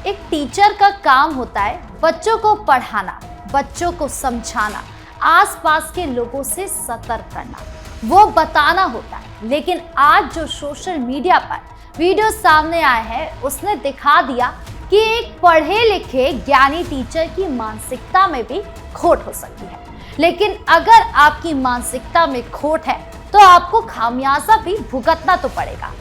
एक टीचर का काम होता है बच्चों को पढ़ाना, बच्चों को समझाना, आसपास के लोगों से सतर्क करना, वो बताना होता है। लेकिन आज जो सोशल मीडिया पर वीडियो सामने आया है उसने दिखा दिया कि एक पढ़े लिखे ज्ञानी टीचर की मानसिकता में भी खोट हो सकती है। लेकिन अगर आपकी मानसिकता में खोट है तो आपको खामियाजा भी भुगतना तो पड़ेगा।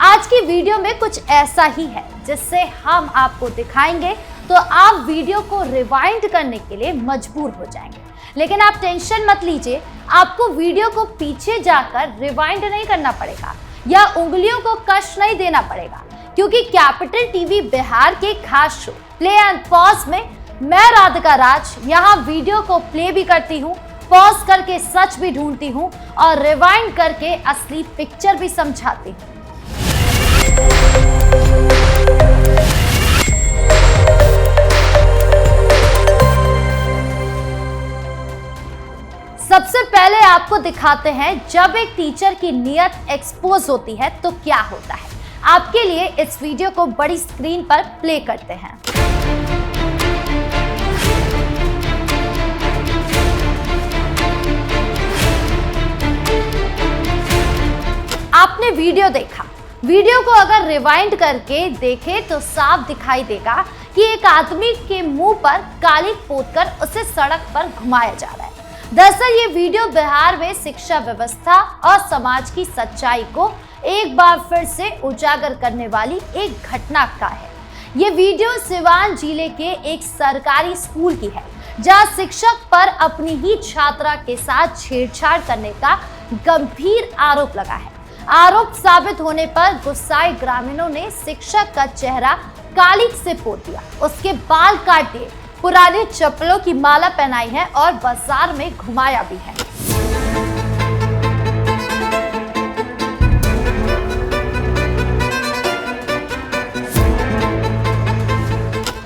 आज की वीडियो में कुछ ऐसा ही है जिससे हम आपको दिखाएंगे तो आप वीडियो को रिवाइंड करने के लिए मजबूर हो जाएंगे। लेकिन आप टेंशन मत लीजिए, आपको वीडियो को पीछे जाकर रिवाइंड नहीं करना पड़ेगा या उंगलियों को कष्ट नहीं देना पड़ेगा, क्योंकि कैपिटल टीवी बिहार के खास शो प्ले एंड पॉज में मैं राधिका राज यहाँ वीडियो को प्ले भी करती हूँ, पॉज करके सच भी ढूंढती हूँ और रिवाइंड करके असली पिक्चर भी समझाती हूँ। सबसे पहले आपको दिखाते हैं जब एक टीचर की नीयत एक्सपोज होती है तो क्या होता है। आपके लिए इस वीडियो को बड़ी स्क्रीन पर प्ले करते हैं। आपने वीडियो देखा, वीडियो को अगर रिवाइंड करके देखें तो साफ दिखाई देगा कि एक आदमी के मुंह पर कालिक पोतकर उसे सड़क पर घुमाया जा रहा है। दरअसल ये वीडियो बिहार में शिक्षा व्यवस्था और समाज की सच्चाई को एक बार फिर से उजागर करने वाली एक घटना का है। ये वीडियो सिवान जिले के एक सरकारी स्कूल की है, जहां शिक्षक पर अपनी ही छात्रा के साथ छेड़छाड़ करने का गंभीर आरोप लगा है। आरोप साबित होने पर गुस्साए ग्रामीणों ने शिक्षक का चेहरा कालिक से पोत दिया, उसके बाल काट दिए, पुराने चप्पलों की माला पहनाई है और बाजार में घुमाया भी है।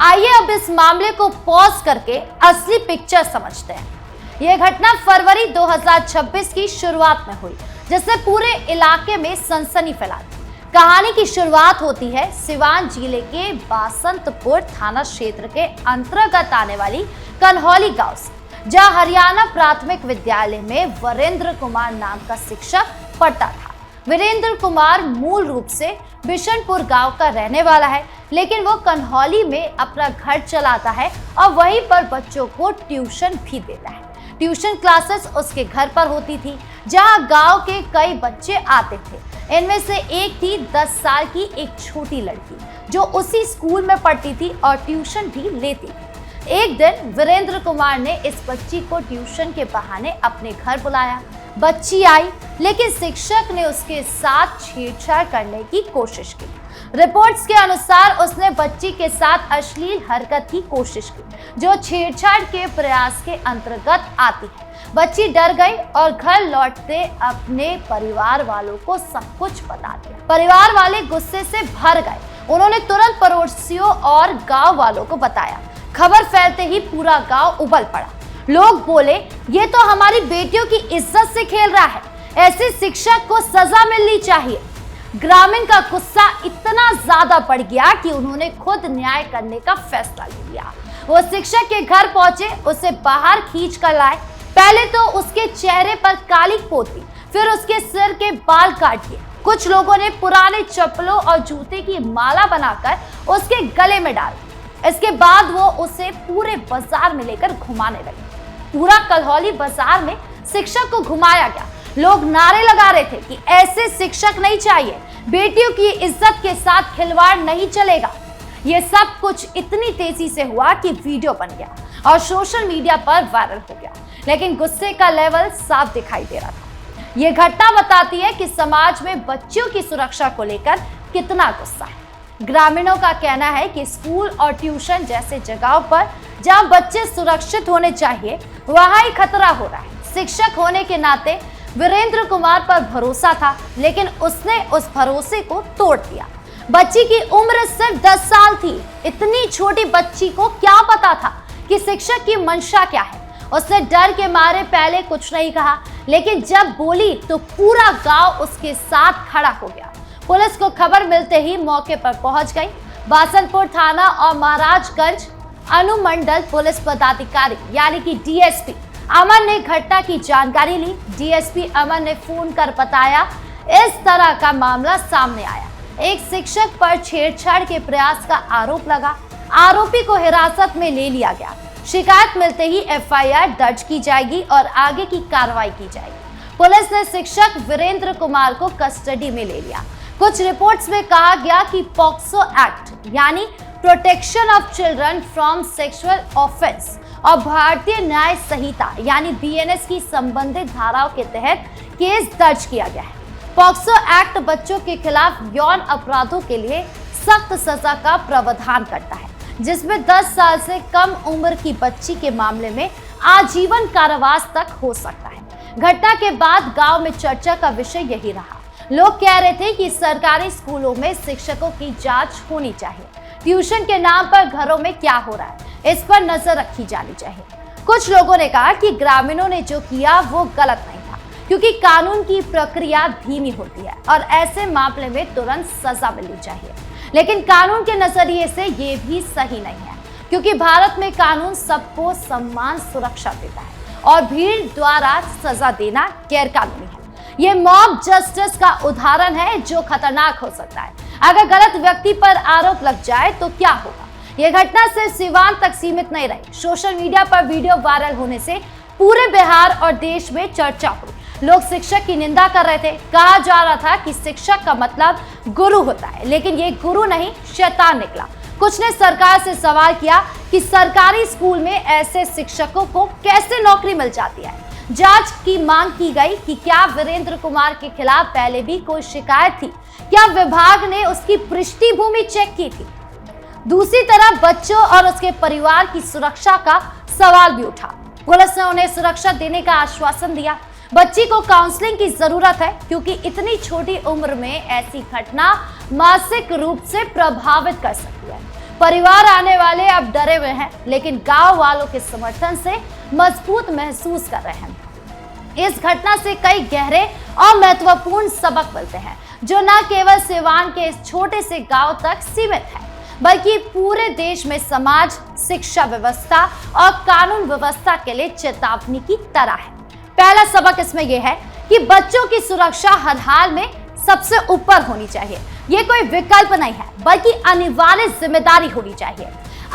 आइए अब इस मामले को पॉज करके असली पिक्चर समझते हैं। यह घटना फरवरी 2026 की शुरुआत में हुई, जिससे पूरे इलाके में सनसनी फैला दी। कहानी की शुरुआत होती है सिवान जिले के बासंतपुर थाना क्षेत्र के अंतर्गत आने वाली कन्हौली गांव से, जहां हरियाणा प्राथमिक विद्यालय में वीरेंद्र कुमार नाम का शिक्षक पढ़ता था। वीरेंद्र कुमार मूल रूप से बिशनपुर गांव का रहने वाला है, लेकिन वो कन्हौली में अपना घर चलाता है और वहीं पर बच्चों को ट्यूशन भी देता है। ट्यूशन क्लासेस उसके घर पर होती थी, जहां गांव के कई बच्चे आते थे। इनमें से एक थी 10 साल की एक छोटी लड़की जो उसी स्कूल में पढ़ती थी और ट्यूशन भी लेती थी। एक दिन वीरेंद्र कुमार ने इस बच्ची को ट्यूशन के बहाने अपने घर बुलाया। बच्ची आई, लेकिन शिक्षक ने उसके साथ छेड़छाड़ करने की कोशिश की। रिपोर्ट्स के अनुसार उसने बच्ची के साथ अश्लील हरकत की कोशिश की, जो छेड़छाड़ के प्रयास के अंतर्गत आती है। बच्ची डर गई और घर लौटते अपने परिवार वालों को सब कुछ बता दिया। परिवार वाले गुस्से से भर गए, उन्होंने तुरंत पड़ोसियों और गांव वालों को बताया। खबर फैलते ही पूरा गांव उबल पड़ा। लोग बोले, ये तो हमारी बेटियों की इज्जत से खेल रहा है, ऐसे शिक्षक को सजा मिलनी चाहिए। ग्रामीण का गुस्सा इतना ज्यादा बढ़ गया कि उन्होंने खुद न्याय करने का फैसला ले लिया। वो शिक्षक के घर पहुंचे, उसे बाहर खींच कर लाए। पहले तो उसके चेहरे पर कालिक पोती, फिर उसके सिर के बाल काट दिए। कुछ लोगों ने पुराने चप्पलों और जूते की माला बनाकर उसके गले में डाल दी। इसके बाद वो उसे पूरे बाजार में लेकर घुमाने लगे। पूरा कन्हौली बाजार में शिक्षक को घुमाया गया। लोग नारे लगा रहे थे कि ऐसे शिक्षक नहीं चाहिए, बेटियों की इज्जत के साथ खिलवाड़ नहीं चलेगा। ये सब कुछ इतनी तेजी से हुआ कि वीडियो बन गया और सोशल मीडिया पर वायरल हो गया। लेकिन गुस्से का लेवल साफ दिखाई दे रहा था। ये घटना बताती है कि समाज में बच्चों की सुरक्षा को लेकर कितना गुस्सा है। ग्रामीणों का कहना है कि स्कूल और ट्यूशन जैसे जगहों पर जहां बच्चे सुरक्षित होने चाहिए, वहां ही खतरा हो रहा है। शिक्षक होने के नाते वीरेंद्र कुमार पर भरोसा था, लेकिन उसने उस भरोसे को तोड़ दिया। बच्ची की उम्र सिर्फ 10 साल थी। इतनी छोटी बच्ची को क्या पता था कि शिक्षक की मंशा क्या है। उसने डर के मारे पहले कुछ नहीं कहा, लेकिन जब बोली तो पूरा गांव उसके साथ खड़ा हो गया। पुलिस को खबर मिलते ही मौके पर पहुंच गई। बासनपुर थाना और महाराजगंज अनुमंडल पुलिस पदाधिकारी यानी कि डीएसपी अमन ने घटना की जानकारी ली। डीएसपी अमन ने फोन कर बताया इस तरह का मामला सामने आया। एक शिक्षक पर छेड़छाड़ के प्रयास का आरोप लगा। आरोपी को हिरासत में ले लिया गया। शिकायत मिलते ही एफआईआर दर्ज की जाएगी और आगे की कार्रवाई की जाएगी। पुलिस ने शिक्षक वीरेंद्र कुमार को कस्टडी में ले लिया। कुछ रिपोर्ट्स में कहा गया कि पॉक्सो एक्ट यानी protection of children from sexual offence और भारतीय न्याय संहिता यानी बीएनएस की संबंधित धाराओं के तहत केस दर्ज किया गया है। पॉक्सो एक्ट बच्चों के खिलाफ यौन अपराधों के लिए सख्त सजा का प्रावधान करता है, जिसमें 10 साल से कम उम्र की बच्ची के मामले में आजीवन कारावास तक हो सकता है। घटना के बाद गांव में चर्चा का विषय यही रहा। लोग कह रहे थे कि सरकारी स्कूलों में शिक्षकों की जांच होनी चाहिए। ट्यूशन के नाम पर घरों में क्या हो रहा है, इस पर नजर रखी जानी चाहिए। कुछ लोगों ने कहा कि ग्रामीणों ने जो किया वो गलत नहीं था, क्योंकि कानून की प्रक्रिया धीमी होती है और ऐसे मामले में तुरंत सजा मिलनी चाहिए। लेकिन कानून के नजरिए से ये भी सही नहीं है, क्योंकि भारत में कानून सबको समान सुरक्षा देता है और भीड़ द्वारा सजा देना गैरकानूनी है। ये मॉब जस्टिस का उदाहरण है जो खतरनाक हो सकता है। अगर गलत व्यक्ति पर आरोप लग जाए तो क्या होगा। ये घटना सिर्फ सिवान तक सीमित नहीं रही। सोशल मीडिया पर वीडियो वायरल होने से पूरे बिहार और देश में चर्चा हुई। लोग शिक्षक की निंदा कर रहे थे। कहा जा रहा था कि शिक्षक का मतलब गुरु होता है, लेकिन ये गुरु नहीं शैतान निकला। कुछ ने सरकार से सवाल किया कि सरकारी स्कूल में ऐसे शिक्षकों को कैसे नौकरी मिल जाती है। जांच की मांग की गई कि क्या वीरेंद्र कुमार के खिलाफ पहले भी कोई शिकायत थी, क्या विभाग ने उसकी पृष्ठभूमि चेक की थी। दूसरी तरफ बच्चों और उसके परिवार की सुरक्षा का सवाल भी उठा। पुलिस ने उन्हें सुरक्षा देने का आश्वासन दिया। बच्ची को काउंसलिंग की जरूरत है, क्योंकि इतनी छोटी उम्र में ऐसी घटना मानसिक रूप से प्रभावित कर सकती है। परिवार आने वाले अब डरे हुए हैं, लेकिन गांव वालों के समर्थन से मजबूत महसूस कर रहे हैं। इस घटना से कई गहरे और महत्वपूर्ण सबक मिलते हैं, जो न केवल सिवान के इस छोटे से गांव तक सीमित है, बल्कि पूरे देश में समाज, शिक्षा व्यवस्था और कानून व्यवस्था के लिए चेतावनी की तरह है। पहला सबक इसमें यह है कि बच्चों की सुरक्षा हर हाल में सबसे ऊपर होनी चाहिए। ये कोई विकल्प नहीं है, बल्कि अनिवार्य जिम्मेदारी होनी चाहिए।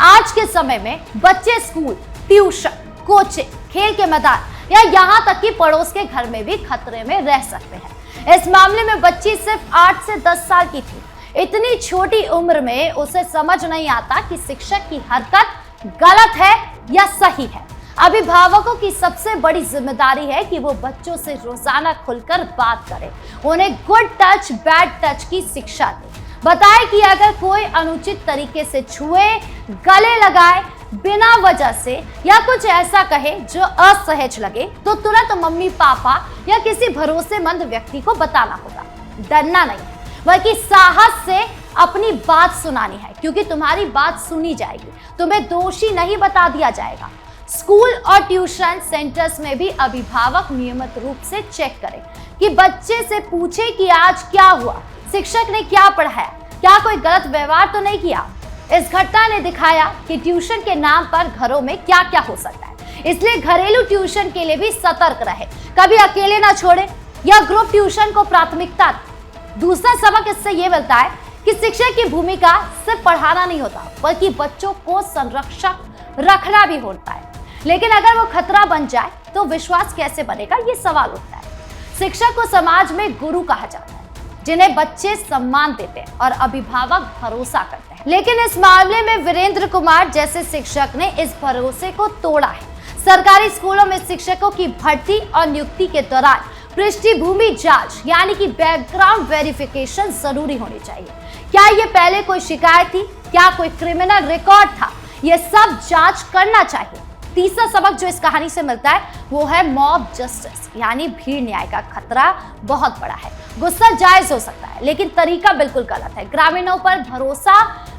आज के समय में बच्चे स्कूल, ट्यूशन, कोचिंग, खेल के मैदान या यहाँ तक कि पड़ोस के घर में भी खतरे में रह सकते हैं। इस मामले में बच्ची सिर्फ 8 से 10 साल की थी। इतनी छोटी उम्र में उसे समझ नहीं आता कि शिक्षक की हरकत गलत है या सही है। अभिभावकों की सबसे बड़ी जिम्मेदारी है कि वो बच्चों से रोजाना खुलकर बात करें, उन्हें गुड टच, बैड टच की शिक्षा दें। बताएं कि अगर कोई अनुचित तरीके से छुए, गले लगाए, बिना वजह से या कुछ ऐसा कहे जो असहज लगे, तो तुरंत मम्मी पापा या किसी भरोसेमंद व्यक्ति को बताना होगा। डरना नहीं, बल्कि साहस से अपनी बात सुनानी है, क्योंकि तुम्हारी बात सुनी जाएगी, तुम्हें दोषी नहीं बता दिया जाएगा। स्कूल और ट्यूशन सेंटर्स में भी अभिभावक नियमित रूप से चेक करें कि बच्चे से पूछे कि आज क्या हुआ, शिक्षक ने क्या पढ़ाया, क्या कोई गलत व्यवहार तो नहीं किया। इस घटना ने दिखाया कि ट्यूशन के नाम पर घरों में क्या क्या हो सकता है, इसलिए घरेलू ट्यूशन के लिए भी सतर्क रहे, कभी अकेले ना छोड़े या ग्रुप ट्यूशन को प्राथमिकता दें। दूसरा सबक इससे ये मिलता है कि शिक्षक की भूमिका सिर्फ पढ़ाना नहीं होता, बल्कि बच्चों को संरक्षक रखना भी होता है। लेकिन अगर वो खतरा बन जाए तो विश्वास कैसे बनेगा, ये सवाल उठता है। शिक्षक को समाज में गुरु कहा जाता है, जिन्हें बच्चे सम्मान देते हैं और अभिभावक भरोसा करते हैं। लेकिन इस मामले में वीरेंद्र कुमार जैसे शिक्षक ने इस भरोसे को तोड़ा है। सरकारी स्कूलों में शिक्षकों की भर्ती और नियुक्ति के दौरान पृष्ठभूमि जांच यानी कि बैकग्राउंड वेरिफिकेशन जरूरी होनी चाहिए। क्या ये पहले कोई शिकायत थी, क्या कोई क्रिमिनल रिकॉर्ड था, ये सब जांच करना चाहिए। तीसरा सबक जो इस कहानी से मिलता है वो है मॉब जस्टिस यानी भीड़ न्याय का खतरा बहुत बड़ा है। गुस्सा जायज हो सकता है, लेकिन तरीका बिल्कुल गलत है। ग्रामीणों पर भरोसा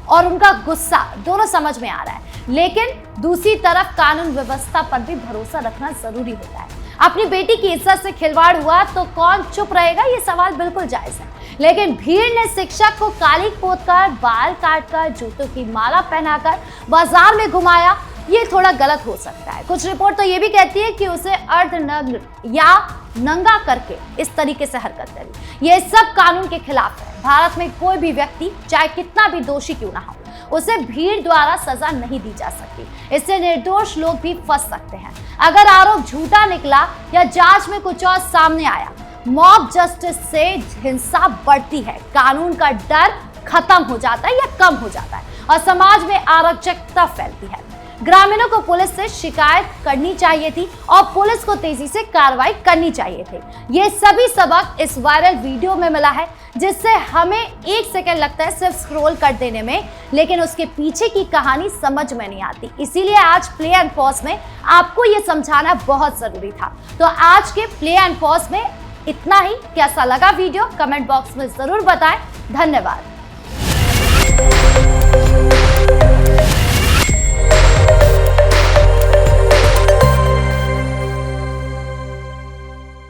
और उनका गुस्सा दोनों समझ में आ रहा है, लेकिन दूसरी तरफ कानून व्यवस्था पर भी भरोसा रखना जरूरी होता है। अपनी बेटी की इज्जत से खिलवाड़ हुआ तो कौन चुप रहेगा, ये सवाल बिल्कुल जायज है। लेकिन भीड़ ने शिक्षक को काली पोतकर, बाल काटकर, जूतों की माला पहनाकर बाजार में घुमाया। ये थोड़ा गलत हो सकता है। कुछ रिपोर्ट तो ये भी कहती है कि उसे अर्धनग्न या नंगा करके इस तरीके से हरकत करी। ये सब कानून के खिलाफ है। भारत में कोई भी व्यक्ति चाहे कितना भी दोषी क्यों ना हो, उसे भीड़ द्वारा सजा नहीं दी जा सकती। इससे निर्दोष लोग भी फंस सकते हैं। अगर आरोप झूठा निकला या जांच में कुछ और सामने आया, मॉब जस्टिस से हिंसा बढ़ती है, कानून का डर खत्म हो जाता है या कम हो जाता है और समाज में अराजकता फैलती है। ग्रामीणों को पुलिस से शिकायत करनी चाहिए थी और पुलिस को तेजी से कार्रवाई करनी चाहिए थी। ये सभी सबक इस वायरल वीडियो में मिला है, जिससे हमें 1 सेकंड लगता है सिर्फ स्क्रॉल कर देने में, लेकिन उसके पीछे की कहानी समझ में नहीं आती। इसीलिए आज प्ले एंड पॉज में आपको ये समझाना बहुत जरूरी था। तो आज के प्ले एंड पॉज में इतना ही। कैसा लगा वीडियो कमेंट बॉक्स में जरूर बताएं। धन्यवाद।